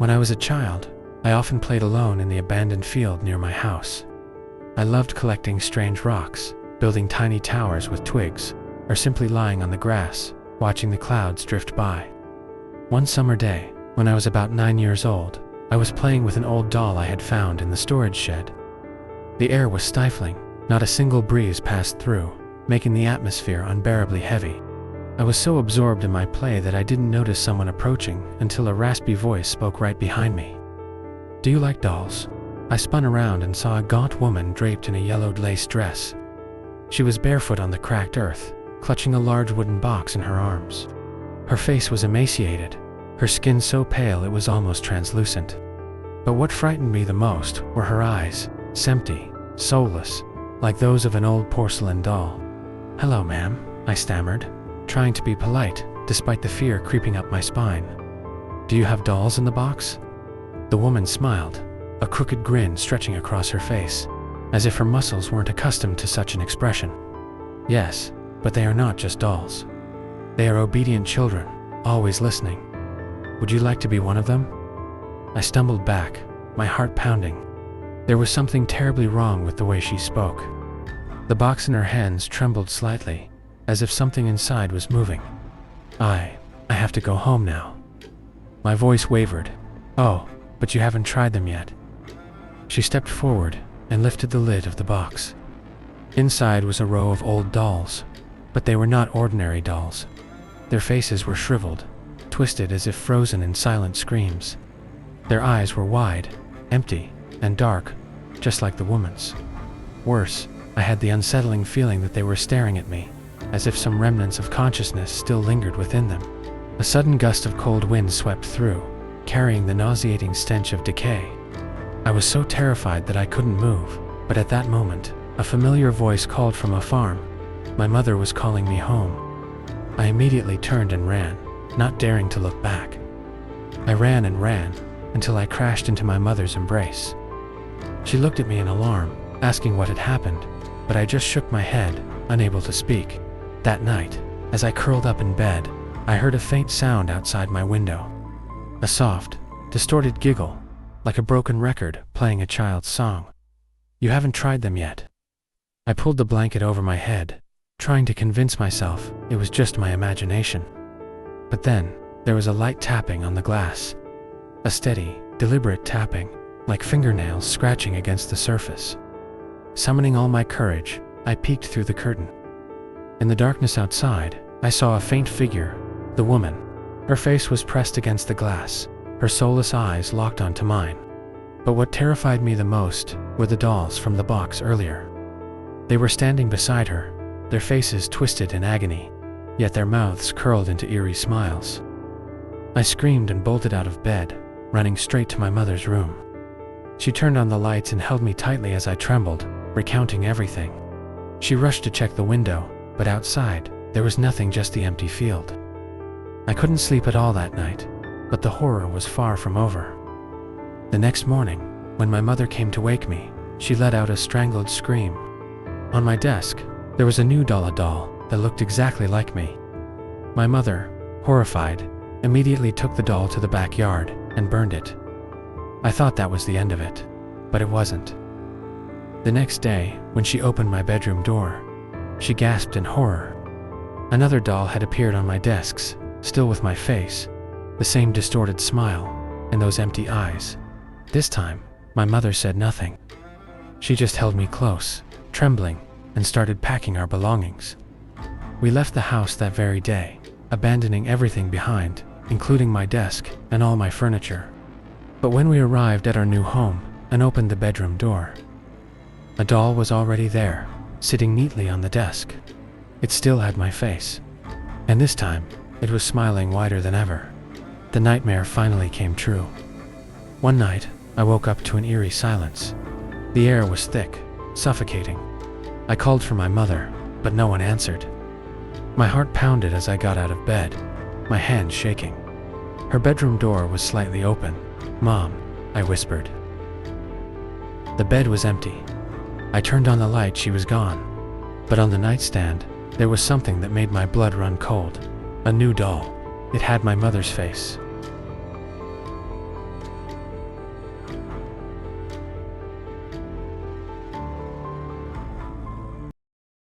When I was a child, I often played alone in the abandoned field near my house. I loved collecting strange rocks, building tiny towers with twigs, or simply lying on the grass, watching the clouds drift by. One summer day, when I was about 9 years old, I was playing with an old doll I had found in the storage shed. The air was stifling, not a single breeze passed through, making the atmosphere unbearably heavy. I was so absorbed in my play that I didn't notice someone approaching until a raspy voice spoke right behind me. "Do you like dolls?" I spun around and saw a gaunt woman draped in a yellowed lace dress. She was barefoot on the cracked earth, clutching a large wooden box in her arms. Her face was emaciated, her skin so pale it was almost translucent. But what frightened me the most were her eyes, empty, soulless, like those of an old porcelain doll. "Hello, ma'am," I stammered, trying to be polite, despite the fear creeping up my spine. "Do you have dolls in the box?" The woman smiled, a crooked grin stretching across her face, as if her muscles weren't accustomed to such an expression. "Yes, but they are not just dolls. They are obedient children, always listening. Would you like to be one of them?" I stumbled back, my heart pounding. There was something terribly wrong with the way she spoke. The box in her hands trembled slightly, as if something inside was moving. I have to go home now." My voice wavered. "Oh, but you haven't tried them yet." She stepped forward and lifted the lid of the box. Inside was a row of old dolls, but they were not ordinary dolls. Their faces were shriveled, twisted as if frozen in silent screams. Their eyes were wide, empty, and dark, just like the woman's. Worse, I had the unsettling feeling that they were staring at me, as if some remnants of consciousness still lingered within them. A sudden gust of cold wind swept through, carrying the nauseating stench of decay. I was so terrified that I couldn't move, but at that moment, a familiar voice called from a farm. My mother was calling me home. I immediately turned and ran, not daring to look back. I ran and ran, until I crashed into my mother's embrace. She looked at me in alarm, asking what had happened, but I just shook my head, unable to speak. That night, as I curled up in bed, I heard a faint sound outside my window. A soft, distorted giggle, like a broken record playing a child's song. "You haven't tried them yet." I pulled the blanket over my head, trying to convince myself it was just my imagination. But then, there was a light tapping on the glass. A steady, deliberate tapping, like fingernails scratching against the surface. Summoning all my courage, I peeked through the curtain. In the darkness outside, I saw a faint figure, the woman. Her face was pressed against the glass, her soulless eyes locked onto mine. But what terrified me the most were the dolls from the box earlier. They were standing beside her, their faces twisted in agony, yet their mouths curled into eerie smiles. I screamed and bolted out of bed, running straight to my mother's room. She turned on the lights and held me tightly as I trembled, recounting everything. She rushed to check the window, but outside, there was nothing, just the empty field. I couldn't sleep at all that night, but the horror was far from over. The next morning, when my mother came to wake me, she let out a strangled scream. On my desk, there was a new doll that looked exactly like me. My mother, horrified, immediately took the doll to the backyard and burned it. I thought that was the end of it, but it wasn't. The next day, when she opened my bedroom door, she gasped in horror. Another doll had appeared on my desks, still with my face, the same distorted smile, and those empty eyes. This time, my mother said nothing. She just held me close, trembling, and started packing our belongings. We left the house that very day, abandoning everything behind, including my desk and all my furniture. But when we arrived at our new home and opened the bedroom door, a doll was already there, sitting neatly on the desk. It still had my face, and this time, it was smiling wider than ever. The nightmare finally came true. One night, I woke up to an eerie silence. The air was thick, suffocating. I called for my mother, but no one answered. My heart pounded as I got out of bed, my hands shaking. Her bedroom door was slightly open. "Mom," I whispered. The bed was empty. I turned on the light, she was gone. But on the nightstand, there was something that made my blood run cold. A new doll. It had my mother's face,